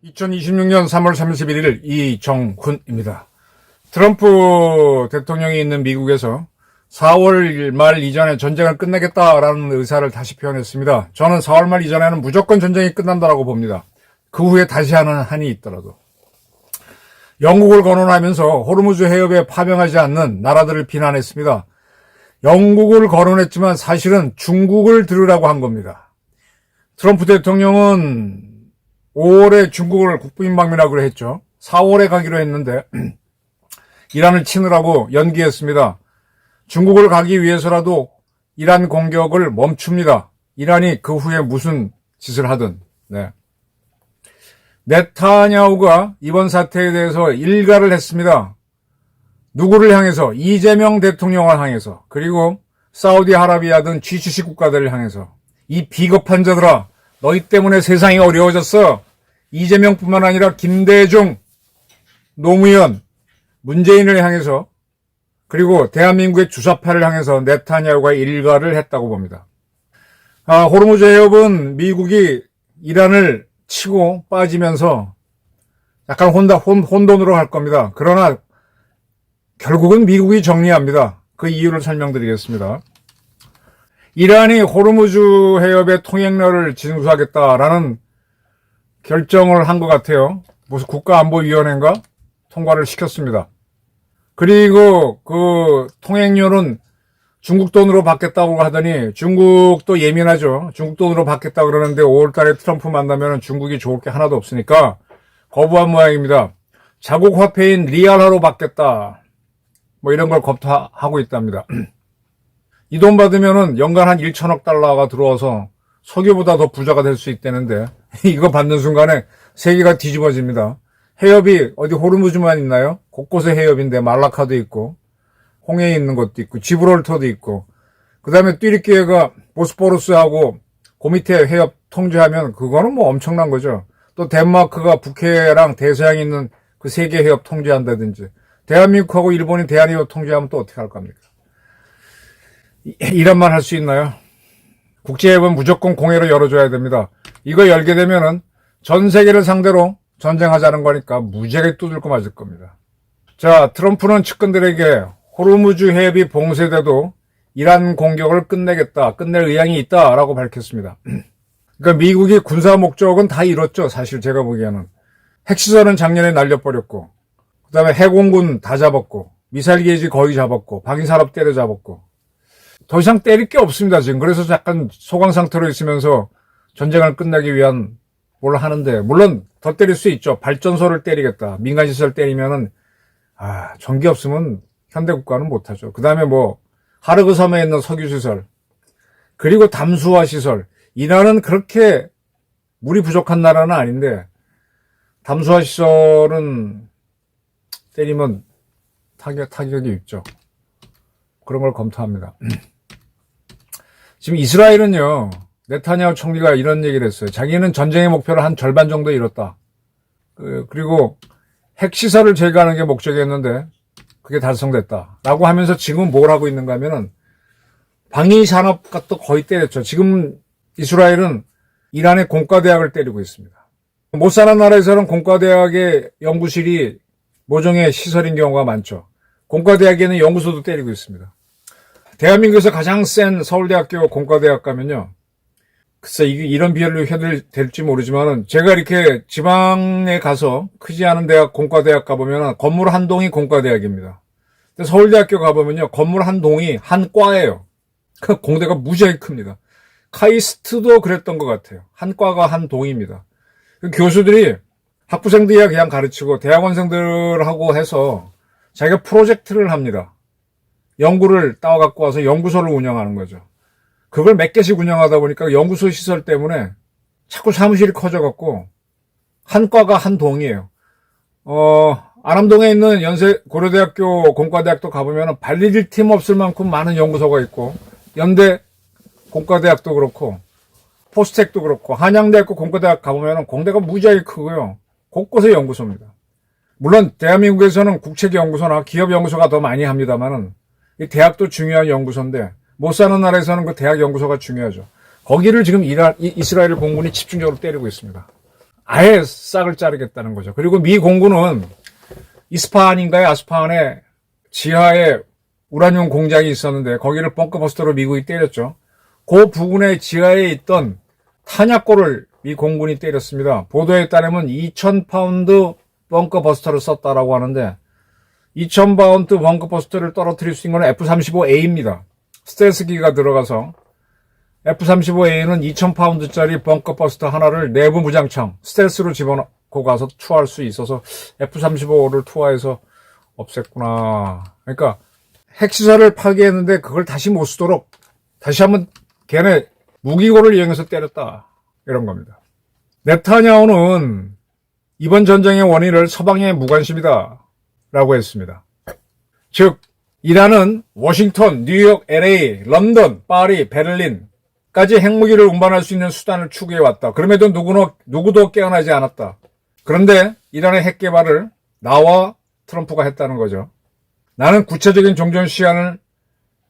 (2026년 3월 31일) 이정훈입니다. 트럼프 대통령이 있는 미국에서 4월 말 이전에 전쟁을 끝내겠다라는 의사를 다시 표현했습니다. 저는 4월 말 이전에는 무조건 전쟁이 끝난다라고 봅니다. 그 후에 다시 하는 한이 있더라도. 영국을 거론하면서 호르무즈 해협에 파병하지 않는 나라들을 비난했습니다. 영국을 거론했지만 사실은 중국을 들으라고 한 겁니다. 트럼프 대통령은 5월에 중국을 국빈 방문하기로 했죠. 4월에 가기로 했는데 이란을 치느라고 연기했습니다. 중국을 가기 위해서라도 이란 공격을 멈춥니다. 이란이 그 후에 무슨 짓을 하든. 네. 네타냐후가 이번 사태에 대해서 일가를 했습니다. 누구를 향해서? 이재명 대통령을 향해서, 그리고 사우디아라비아 등 G70 국가들을 향해서. 이 비겁한 자들아, 너희 때문에 세상이 어려워졌어. 이재명뿐만 아니라 김대중, 노무현, 문재인을 향해서, 그리고 대한민국의 주사파를 향해서 네타냐후가 일가를 했다고 봅니다. 호르무즈 해협은 미국이 이란을 치고 빠지면서 약간 혼돈으로 갈 겁니다. 그러나 결국은 미국이 정리합니다. 그 이유를 설명드리겠습니다. 이란이 호르무즈 해협의 통행로를 진수하겠다라는 결정을 한 것 같아요. 무슨 국가안보위원회인가? 통과를 시켰습니다. 그리고 그 통행료는 중국 돈으로 받겠다고 하더니, 중국도 예민하죠. 중국 돈으로 받겠다고 그러는데 5월달에 트럼프 만나면 중국이 좋을 게 하나도 없으니까 거부한 모양입니다. 자국 화폐인 리알화로 받겠다. 뭐 이런 걸 검토하고 있답니다. 이 돈 받으면은 연간 한 1천억 달러가 들어와서 석유보다 더 부자가 될 수 있다는데 이거 받는 순간에 세계가 뒤집어집니다. 해협이 어디 호르무즈만 있나요? 곳곳에 해협인데 말라카도 있고 홍해에 있는 것도 있고 지브롤터도 있고, 그 다음에 띠리키에가 보스포루스하고 그 밑에 해협 통제하면 그거는 뭐 엄청난 거죠. 또 덴마크가 북해랑 대서양에 있는 그 세 개 해협 통제한다든지, 대한민국하고 일본이 대한해협 통제하면 또 어떻게 할 겁니까? 이런 말 할 수 있나요? 국제해협은 무조건 공해로 열어줘야 됩니다. 이거 열게 되면은 전 세계를 상대로 전쟁하자는 거니까 무지하게 두들고 맞을 겁니다. 자, 트럼프는 측근들에게 호르무즈 해협이 봉쇄돼도 이란 공격을 끝내겠다, 끝낼 의향이 있다라고 밝혔습니다. 그러니까 미국이 군사 목적은 다 이뤘죠. 사실 제가 보기에는. 핵시설은 작년에 날려버렸고, 그 다음에 해공군 다 잡았고, 미사일 게이지 거의 잡았고, 방위산업 때려잡았고, 더 이상 때릴 게 없습니다, 지금. 그래서 약간 소강 상태로 있으면서 전쟁을 끝내기 위한 뭘 하는데, 물론 더 때릴 수 있죠. 발전소를 때리겠다. 민간시설 때리면은, 전기 없으면 현대국가는 못하죠. 그 다음에 뭐, 하르그 섬에 있는 석유시설, 그리고 담수화 시설. 이란은 그렇게 물이 부족한 나라는 아닌데, 담수화 시설은 때리면 타격이 있죠. 그런 걸 검토합니다. 지금 이스라엘은요, 네타냐후 총리가 이런 얘기를 했어요. 자기는 전쟁의 목표를 한 절반 정도 이뤘다. 그리고 핵시설을 제거하는 게 목적이었는데 그게 달성됐다. 라고 하면서 지금 뭘 하고 있는가 하면은 방위산업도 거의 때렸죠. 지금 이스라엘은 이란의 공과대학을 때리고 있습니다. 못 사는 나라에서는 공과대학의 연구실이 모종의 시설인 경우가 많죠. 공과대학에는 연구소도 때리고 있습니다. 대한민국에서 가장 센 서울대학교 공과대학 가면요. 글쎄, 이런 비열로 될지 모르지만은, 제가 이렇게 지방에 가서 크지 않은 대학, 공과대학 가보면 건물 한 동이 공과대학입니다. 근데 서울대학교 가보면요, 건물 한 동이 한 과예요. 그 공대가 무지하게 큽니다. 카이스트도 그랬던 것 같아요. 한 과가 한 동입니다. 그 교수들이 학부생들이야 그냥 가르치고 대학원생들하고 해서 자기가 프로젝트를 합니다. 연구를 따와갖고 와서 연구소를 운영하는 거죠. 그걸 몇 개씩 운영하다 보니까 연구소 시설 때문에 자꾸 사무실이 커져갖고 한 과가 한 동이에요. 안암동에 있는 고려대학교 공과대학도 가보면 발리딜 팀 없을 만큼 많은 연구소가 있고, 연대 공과대학도 그렇고, 포스텍도 그렇고, 한양대학교 공과대학 가보면 공대가 무지하게 크고요. 곳곳에 연구소입니다. 물론 대한민국에서는 국책연구소나 기업연구소가 더 많이 합니다만은 이 대학도 중요한 연구소인데 못 사는 나라에서는 그 대학 연구소가 중요하죠. 거기를 지금 이스라엘 공군이 집중적으로 때리고 있습니다. 아예 싹을 자르겠다는 거죠. 그리고 미 공군은 이스파한인가요? 아스파한에 지하에 우라늄 공장이 있었는데 거기를 벙커버스터로 미국이 때렸죠. 그 부근의 지하에 있던 탄약고를 미 공군이 때렸습니다. 보도에 따르면 2,000파운드 벙커버스터를 썼다라고 하는데 2,000파운드 벙커버스터를 떨어뜨릴 수 있는 건 F-35A입니다. 스텔스기가 들어가서 F-35A는 2,000파운드짜리 벙커버스터 하나를 내부 무장창 스텔스로 집어넣고 가서 투하할 수 있어서 F-35를 투하해서 없앴구나. 그러니까 핵시설을 파괴했는데 그걸 다시 못 쓰도록 다시 한번 걔네 무기고를 이용해서 때렸다. 이런 겁니다. 네타냐후는 이번 전쟁의 원인을 서방의 무관심이다 라고 했습니다. 즉 이란은 워싱턴, 뉴욕, LA, 런던, 파리, 베를린까지 핵무기를 운반할 수 있는 수단을 추구해왔다. 그럼에도 누구도 깨어나지 않았다. 그런데 이란의 핵 개발을 나와 트럼프가 했다는 거죠. 나는 구체적인 종전 시한을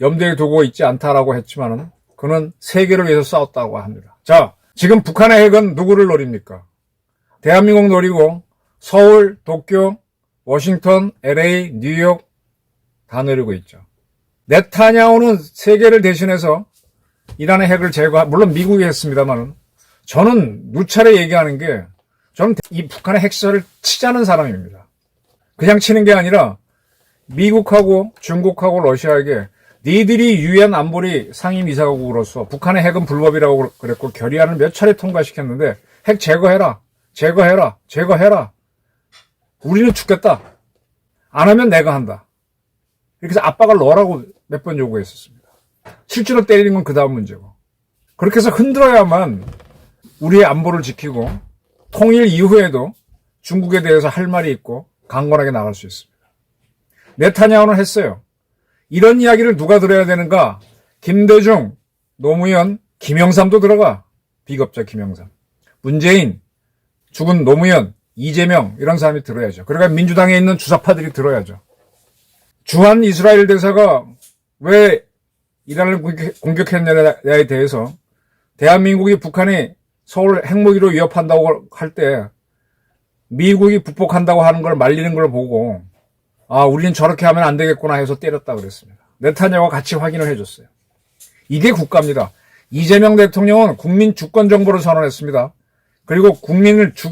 염두에 두고 있지 않다라고 했지만은 그는 세계를 위해서 싸웠다고 합니다. 자, 지금 북한의 핵은 누구를 노립니까? 대한민국 노리고 서울, 도쿄, 워싱턴, LA, 뉴욕 다 노리고 있죠. 네타냐후는 세계를 대신해서 이란의 핵을 물론 미국이 했습니다만은 저는 누차례 얘기하는 게 저는 이 북한의 핵시설을 치자는 사람입니다. 그냥 치는 게 아니라 미국하고 중국하고 러시아에게 니들이 유엔 안보리 상임이사국으로서 북한의 핵은 불법이라고 그랬고 결의안을 몇 차례 통과시켰는데 핵 제거해라. 우리는 죽겠다. 안 하면 내가 한다. 이렇게 해서 압박을 넣으라고 몇 번 요구했었습니다. 실제로 때리는 건 그 다음 문제고. 그렇게 해서 흔들어야만 우리의 안보를 지키고 통일 이후에도 중국에 대해서 할 말이 있고 강건하게 나갈 수 있습니다. 네타냐후는 했어요. 이런 이야기를 누가 들어야 되는가? 김대중, 노무현, 김영삼도 들어가. 비겁자 김영삼. 문재인, 죽은 노무현, 이재명 이런 사람이 들어야죠. 그러니까 민주당에 있는 주사파들이 들어야죠. 주한 이스라엘 대사가 왜 이란을 공격했느냐에 대해서 대한민국이 북한이 서울 핵무기로 위협한다고 할 때 미국이 북복한다고 하는 걸 말리는 걸 보고 우리는 저렇게 하면 안 되겠구나 해서 때렸다 그랬습니다. 네타냐후가 같이 확인을 해줬어요. 이게 국가입니다. 이재명 대통령은 국민 주권 정보를 선언했습니다. 그리고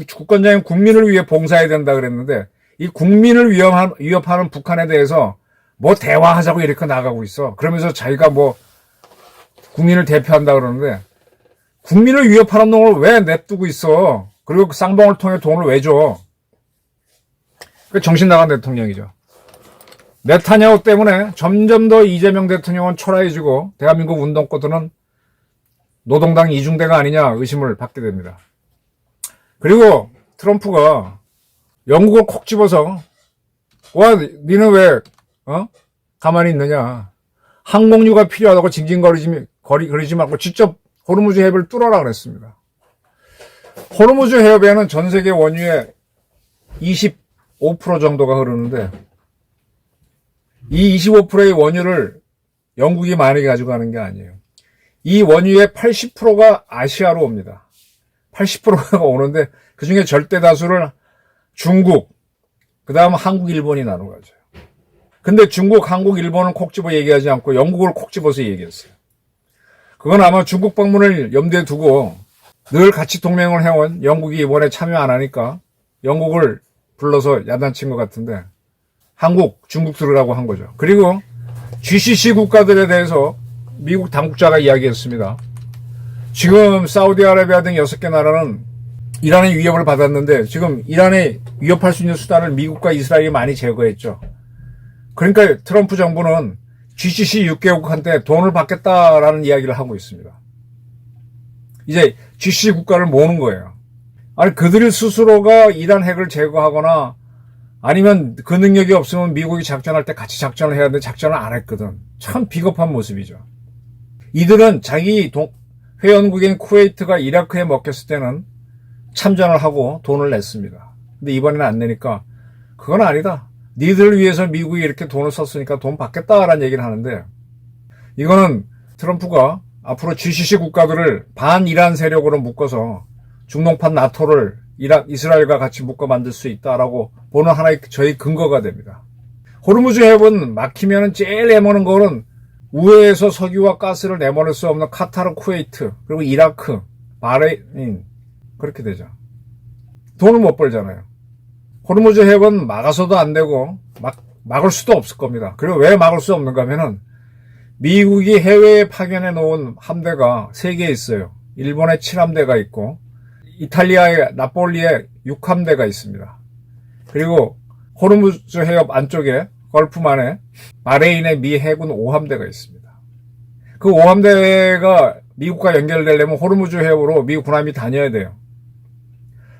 주권자인 국민을 위해 봉사해야 된다 그랬는데 이 국민을 위협하는 북한에 대해서 뭐 대화하자고 이렇게 나가고 있어. 그러면서 자기가 뭐 국민을 대표한다 그러는데 국민을 위협하는 놈을 왜 냅두고 있어? 그리고 그 쌍방울 통해 돈을 왜 줘? 그 정신 나간 대통령이죠. 네타냐후 때문에 점점 더 이재명 대통령은 초라해지고 대한민국 운동권들은 노동당 이중대가 아니냐 의심을 받게 됩니다. 그리고 트럼프가 영국을 콕 집어서 니는 왜 가만히 있느냐. 항공유가 필요하다고 징징거리지 말고 직접 호르무즈 해협을 뚫어라 그랬습니다. 호르무즈 해협에는 전 세계 원유의 25% 정도가 흐르는데 이 25%의 원유를 영국이 많이 가져가는 게 아니에요. 이 원유의 80%가 아시아로 옵니다. 80%가 오는데 그중에 절대 다수를 중국, 그 다음 한국, 일본이 나눠가져요. 근데 중국, 한국, 일본은 콕 집어 얘기하지 않고 영국을 콕 집어서 얘기했어요. 그건 아마 중국 방문을 염두에 두고 늘 같이 동맹을 해온 영국이 이번에 참여 안 하니까 영국을 불러서 야단친 것 같은데 한국, 중국 들으라고 한 거죠. 그리고 GCC 국가들에 대해서 미국 당국자가 이야기했습니다. 지금 사우디아라비아 등 6개 나라는 이란의 위협을 받았는데 지금 이란에 위협할 수 있는 수단을 미국과 이스라엘이 많이 제거했죠. 그러니까 트럼프 정부는 GCC 6개국한테 돈을 받겠다라는 이야기를 하고 있습니다. 이제 GCC 국가를 모으는 거예요. 아니 그들 스스로가 이란 핵을 제거하거나 아니면 그 능력이 없으면 미국이 작전할 때 같이 작전을 해야 되는데 작전을 안 했거든. 참 비겁한 모습이죠. 이들은 자기 회원국인 쿠웨이트가 이라크에 먹혔을 때는 참전을 하고 돈을 냈습니다. 근데 이번에는 안 내니까 그건 아니다. 니들 위해서 미국이 이렇게 돈을 썼으니까 돈 받겠다라는 얘기를 하는데, 이거는 트럼프가 앞으로 GCC 국가들을 반이란 세력으로 묶어서 중동판 나토를 이스라엘과 같이 묶어 만들 수 있다라고 보는 하나의 저희 근거가 됩니다. 호르무즈 해협은 막히면 제일 내모는 거는 우회에서 석유와 가스를 내모를 수 없는 카타르, 쿠웨이트, 그리고 이라크, 바레인, 그렇게 되죠. 돈을 못 벌잖아요. 호르무즈 해협은 막아서도 안 되고 막을 수도 없을 겁니다. 그리고 왜 막을 수 없는가 하면은 미국이 해외에 파견해 놓은 함대가 3개 있어요. 일본에 7함대가 있고 이탈리아의 나폴리에 6함대가 있습니다. 그리고 호르무즈 해협 안쪽에 걸프만에 바레인의 미 해군 5함대가 있습니다. 그 5함대가 미국과 연결되려면 호르무즈 해협으로 미국 군함이 다녀야 돼요.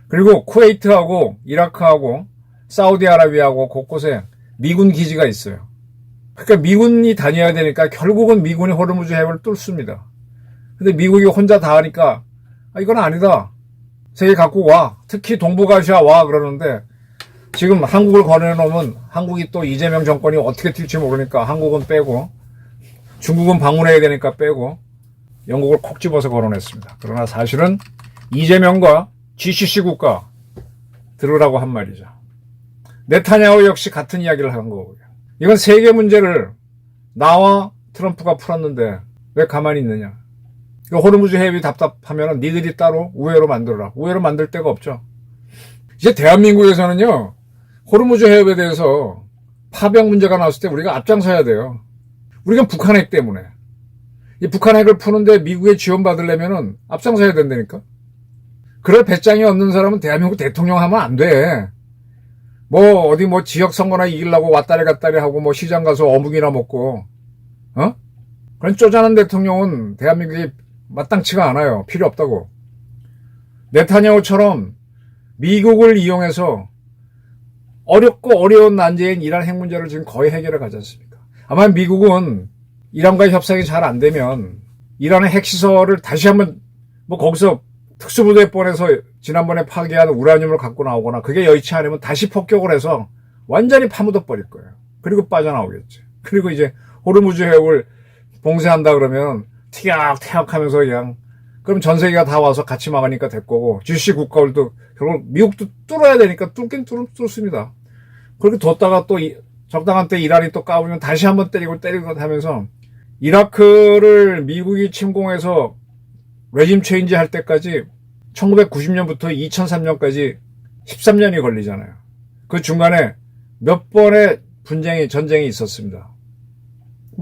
그리고 쿠웨이트하고 이라크하고 사우디아라비아하고 곳곳에 미군 기지가 있어요. 그러니까 미군이 다녀야 되니까 결국은 미군이 호르무즈 해협을 뚫습니다. 근데 미국이 혼자 다 하니까 이건 아니다. 세계 갖고 와. 특히 동북아시아 와 그러는데 지금 한국을 거내놓으면 한국이 또 이재명 정권이 어떻게 튈지 모르니까 한국은 빼고 중국은 방문해야 되니까 빼고 영국을 콕 집어서 거론했습니다. 그러나 사실은 이재명과 GCC 국가 들으라고 한 말이죠. 네타냐후 역시 같은 이야기를 한 거고요. 이건 세계 문제를 나와 트럼프가 풀었는데 왜 가만히 있느냐. 호르무즈 해협이 답답하면 니들이 따로 우회로 만들어라. 우회로 만들 데가 없죠. 이제 대한민국에서는요. 호르무즈 해협에 대해서 파병 문제가 나왔을 때 우리가 앞장서야 돼요. 우리가 북한 핵 때문에. 이 북한 핵을 푸는데 미국의 지원받으려면 앞장서야 된다니까. 그럴 배짱이 없는 사람은 대한민국 대통령 하면 안 돼. 어디 지역 선거나 이기려고 왔다리 갔다리 하고 시장 가서 어묵이나 먹고, 그런 쪼잔한 대통령은 대한민국이 마땅치가 않아요. 필요 없다고. 네타냐후처럼 미국을 이용해서 어렵고 어려운 난제인 이란 핵 문제를 지금 거의 해결해 가지 않습니까? 아마 미국은 이란과의 협상이 잘 안 되면 이란의 핵시설을 다시 한번 거기서 특수부대 보내서 지난번에 파괴한 우라늄을 갖고 나오거나 그게 여의치 않으면 다시 폭격을 해서 완전히 파묻어 버릴 거예요. 그리고 빠져나오겠지. 그리고 이제 호르무즈 해협을 봉쇄한다 그러면 티격태격 하면서 그럼 전 세계가 다 와서 같이 막으니까 될 거고 GCC 국가들도 결국 미국도 뚫어야 되니까 뚫긴 뚫습니다. 그렇게 뒀다가 또 적당한 때 이란이 또 까부면 다시 한번 때리고 하면서 이라크를 미국이 침공해서 레짐 체인지 할 때까지 1990년부터 2003년까지 13년이 걸리잖아요. 그 중간에 몇 번의 전쟁이 있었습니다.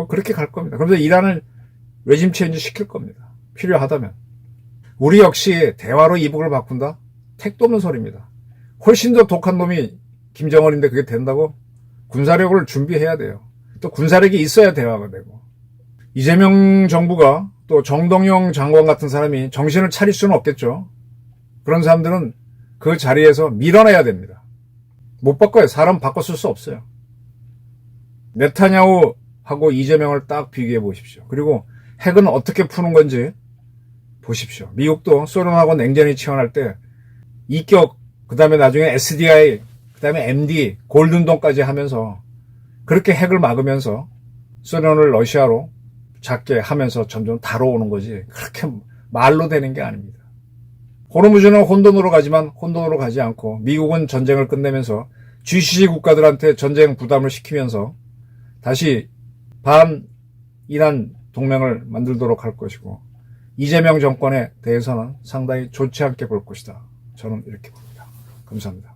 그렇게 갈 겁니다. 그래서 이란을 레짐 체인지 시킬 겁니다. 필요하다면. 우리 역시 대화로 이북을 바꾼다? 택도 없는 소리입니다. 훨씬 더 독한 놈이 김정은인데 그게 된다고? 군사력을 준비해야 돼요. 또 군사력이 있어야 대화가 되고. 이재명 정부가 또 정동영 장관 같은 사람이 정신을 차릴 수는 없겠죠. 그런 사람들은 그 자리에서 밀어내야 됩니다. 못 바꿔요. 사람 바꿨을 수 없어요. 네타냐후하고 이재명을 딱 비교해 보십시오. 그리고 핵은 어떻게 푸는 건지 보십시오. 미국도 소련하고 냉전이 치열할 때 이격, 그 다음에 나중에 SDI, 그 다음에 MD, 골든돔까지 하면서 그렇게 핵을 막으면서 소련을 러시아로 작게 하면서 점점 다뤄오는 거지 그렇게 말로 되는 게 아닙니다. 호르무즈는 혼돈으로 가지만 혼돈으로 가지 않고 미국은 전쟁을 끝내면서 GCC 국가들한테 전쟁 부담을 시키면서 다시 반이란 동맹을 만들도록 할 것이고 이재명 정권에 대해서는 상당히 좋지 않게 볼 것이다. 저는 이렇게 봅니다. 감사합니다.